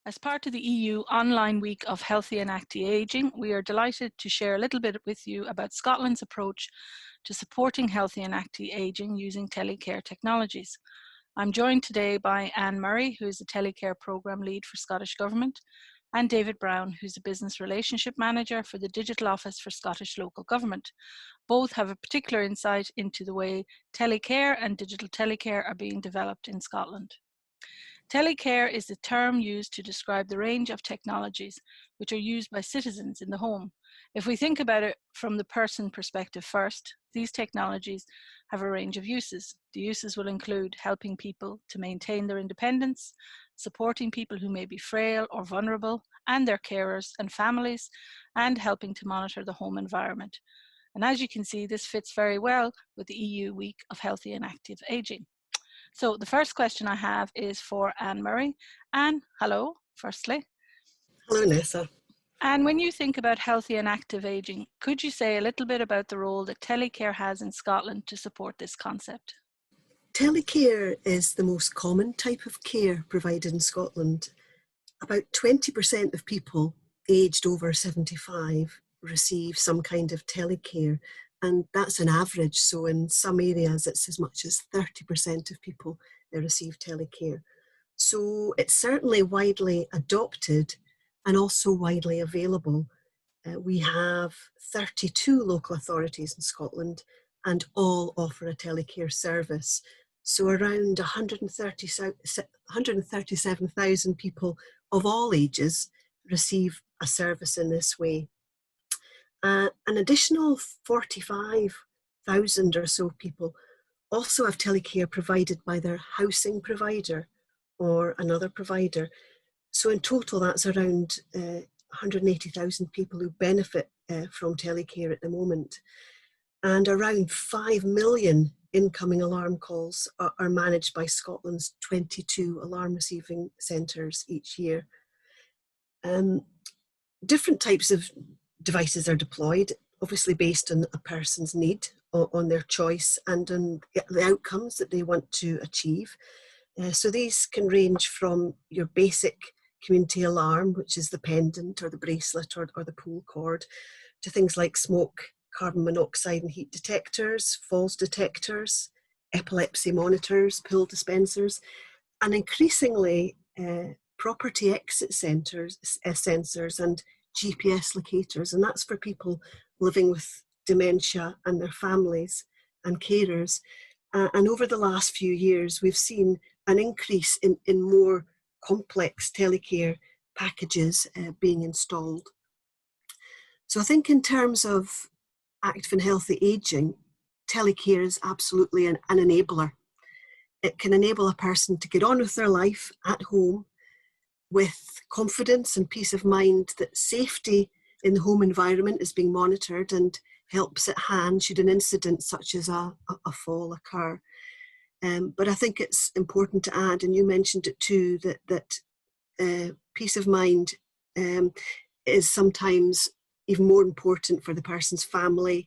As part of the EU Online Week of Healthy and Active Ageing, we are delighted to share a little bit with you about Scotland's approach to supporting healthy and active ageing using telecare technologies. I'm joined today by Anne Murray, who is the Telecare Programme Lead for Scottish Government, and David Brown, who's the Business Relationship Manager for the Digital Office for Scottish Local Government. Both have a particular insight into the way telecare and digital telecare are being developed in Scotland. Telecare is the term used to describe the range of technologies which are used by citizens in the home. If we think about it from the person perspective first, these technologies have a range of uses. The uses will include helping people to maintain their independence, supporting people who may be frail or vulnerable, and their carers and families, and helping to monitor the home environment. And as you can see, this fits very well with the EU Week of Healthy and Active Ageing. So the first question I have is for Anne Murray. Anne, hello, firstly. Hello, Nessa. And when you think about healthy and active ageing, could you say a little bit about the role that telecare has in Scotland to support this concept? Telecare is the most common type of care provided in Scotland. About 20% of people aged over 75 receive some kind of telecare, and that's an average. So in some areas, it's as much as 30% of people receive telecare. So it's certainly widely adopted and also widely available. We have 32 local authorities in Scotland, and all offer a telecare service. So around 137,000 people of all ages receive a service in this way. An additional 45,000 or so people also have telecare provided by their housing provider or another provider. So in total, that's around 180,000 people who benefit from telecare at the moment. And around 5 million incoming alarm calls are managed by Scotland's 22 alarm receiving centres each year. Different types of devices are deployed, obviously based on a person's need, on their choice, and on the outcomes that they want to achieve. So these can range from your basic community alarm, which is the pendant or the bracelet or the pull cord, to things like smoke, carbon monoxide and heat detectors, falls detectors, epilepsy monitors, pill dispensers, and increasingly property exit sensors and GPS locators. And that's for people living with dementia and their families and carers. And over the last few years, we've seen an increase in more complex telecare packages being installed. So I think in terms of active and healthy ageing, telecare is absolutely an enabler. It can enable a person to get on with their life at home with confidence and peace of mind that safety in the home environment is being monitored and helps at hand should an incident such as a fall occur. But I think it's important to add, and you mentioned it too, that peace of mind is sometimes even more important for the person's family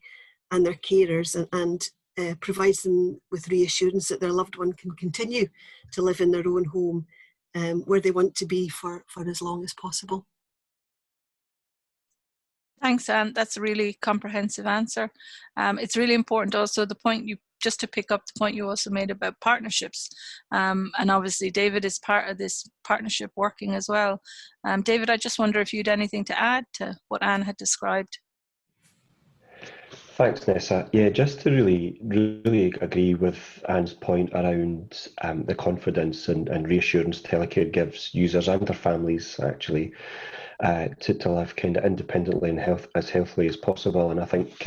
and their carers, and provides them with reassurance that their loved one can continue to live in their own home where they want to be for as long as possible. Thanks, Anne. That's a really comprehensive answer. It's really important also the point you, just to pick up the point you also made about partnerships. And obviously David is part of this partnership working as well. David, I just wonder if you had anything to add to what Anne had described. Thanks, Nessa. Yeah, just to really agree with Anne's point around the confidence and reassurance telecare gives users and their families actually to live kind of independently and as healthily as possible. And I think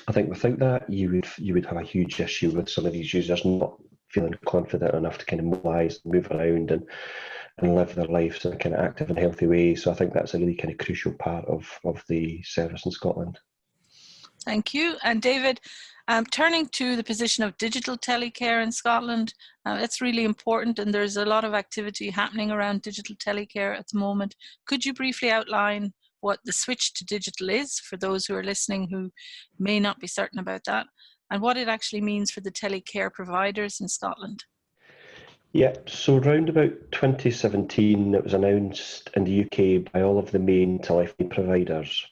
without that, you would have a huge issue with some of these users not feeling confident enough to kind of mobilise, move around, and live their lives in a kind of active and healthy way. So I think that's a really kind of crucial part of the service in Scotland. Thank you. And David, turning to the position of digital telecare in Scotland, it's really important, and there's a lot of activity happening around digital telecare at the moment. Could you briefly outline what the switch to digital is for those who are listening who may not be certain about that, and what it actually means for the telecare providers in Scotland? Yeah, so round about 2017, it was announced in the UK by all of the main telephony providers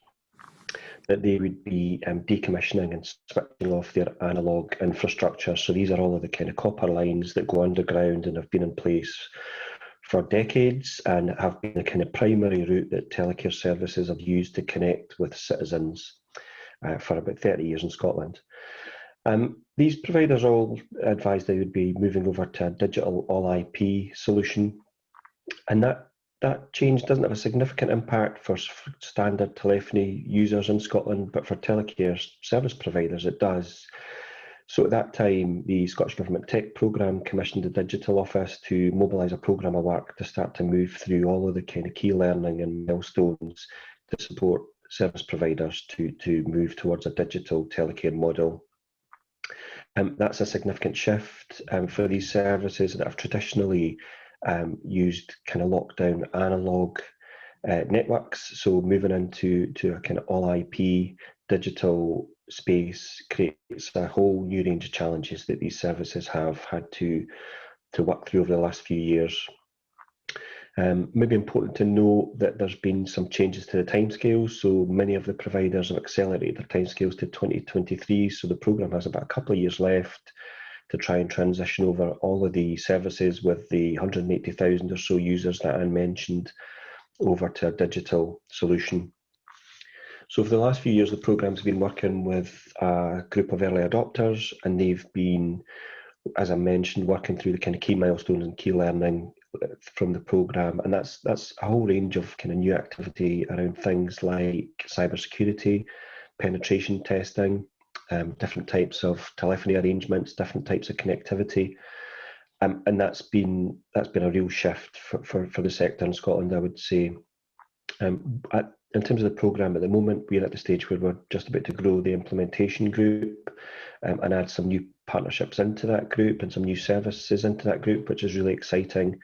that they would be decommissioning and switching off their analogue infrastructure. So these are all of the kind of copper lines that go underground and have been in place for decades and have been the kind of primary route that telecare services have used to connect with citizens for about 30 years in Scotland. These providers all advised they would be moving over to a digital all-IP solution, and that change doesn't have a significant impact for standard telephony users in Scotland, but for telecare service providers it does. So at that time, the Scottish Government Tech Programme commissioned the Digital Office to mobilise a programme of work to start to move through all of the kind of key learning and milestones to support service providers to move towards a digital telecare model. That's a significant shift for these services that have traditionally used kind of lockdown analogue networks. So moving into a kind of all IP digital space creates a whole new range of challenges that these services have had to work through over the last few years. Maybe important to note that there's been some changes to the timescales. So many of the providers have accelerated their timescales to 2023. So the programme has about a couple of years left to try and transition over all of the services with the 180,000 or so users that Anne mentioned over to a digital solution. So for the last few years, the programme's been working with a group of early adopters, and they've been, as I mentioned, working through the kind of key milestones and key learning from the programme. And that's a whole range of kind of new activity around things like cybersecurity, penetration testing, different types of telephony arrangements, different types of connectivity. And that's been a real shift for the sector in Scotland, I would say. In terms of the programme at the moment, we're at the stage where we're just about to grow the implementation group and add some new partnerships into that group and some new services into that group, which is really exciting.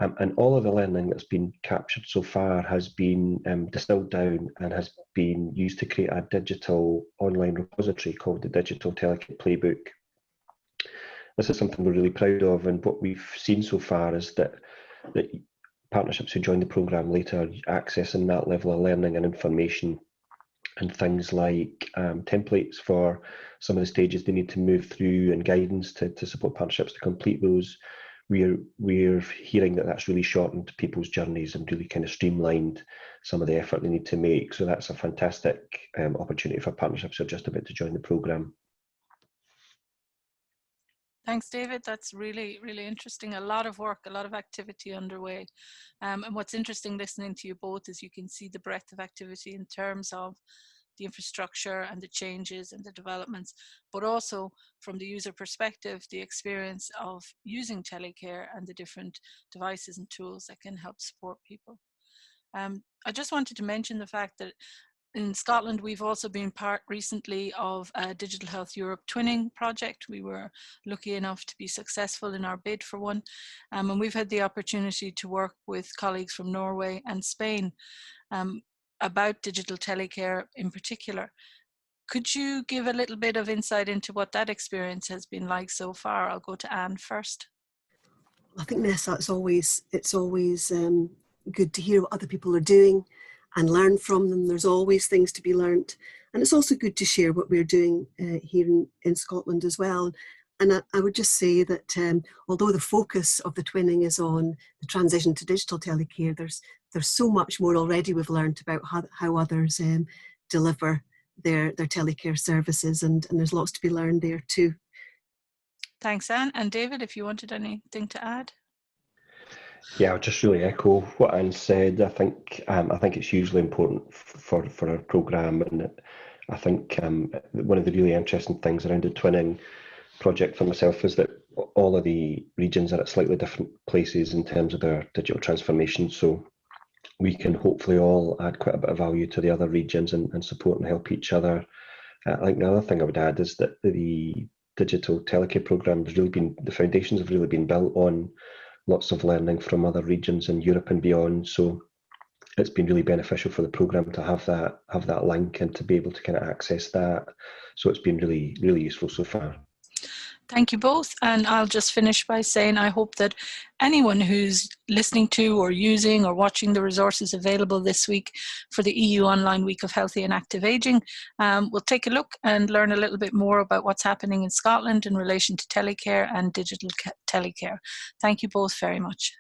And all of the learning that's been captured so far has been distilled down and has been used to create a digital online repository called the Digital Telecare Playbook. This is something we're really proud of, and what we've seen so far is that partnerships who join the programme later are accessing that level of learning and information, and things like templates for some of the stages they need to move through and guidance to support partnerships to complete those. We're hearing that that's really shortened people's journeys and really kind of streamlined some of the effort they need to make. So that's a fantastic opportunity for partnerships who are just about to join the programme. Thanks, David. That's really, really interesting. A lot of work, a lot of activity underway. And what's interesting listening to you both is you can see the breadth of activity in terms of the infrastructure and the changes and the developments, but also from the user perspective, the experience of using telecare and the different devices and tools that can help support people. I just wanted to mention the fact that in Scotland, we've also been part recently of a Digital Health Europe twinning project. We were lucky enough to be successful in our bid for one. And we've had the opportunity to work with colleagues from Norway and Spain about digital telecare in particular. Could you give a little bit of insight into what that experience has been like so far? I'll go to Anne first. I think, Nessa, it's always good to hear what other people are doing and learn from them. There's always things to be learnt. And it's also good to share what we're doing here in Scotland as well. And I would just say that although the focus of the twinning is on the transition to digital telecare, there's so much more already we've learnt about how others deliver their telecare services, and there's lots to be learned there too. Thanks, Anne. And David, if you wanted anything to add? Yeah, I'll just really echo what Anne said. I think it's hugely important for our programme, and I think one of the really interesting things around the twinning project for myself is that all of the regions are at slightly different places in terms of their digital transformation. So we can hopefully all add quite a bit of value to the other regions and support and help each other. I think the other thing I would add is that the digital telecare programme has really been, the foundations have really been built on lots of learning from other regions in Europe and beyond. So it's been really beneficial for the programme to have that link and to be able to kind of access that. So it's been really, really useful so far. Thank you both. And I'll just finish by saying I hope that anyone who's listening to or using or watching the resources available this week for the EU Online Week of Healthy and Active Ageing will take a look and learn a little bit more about what's happening in Scotland in relation to telecare and digital telecare. Thank you both very much.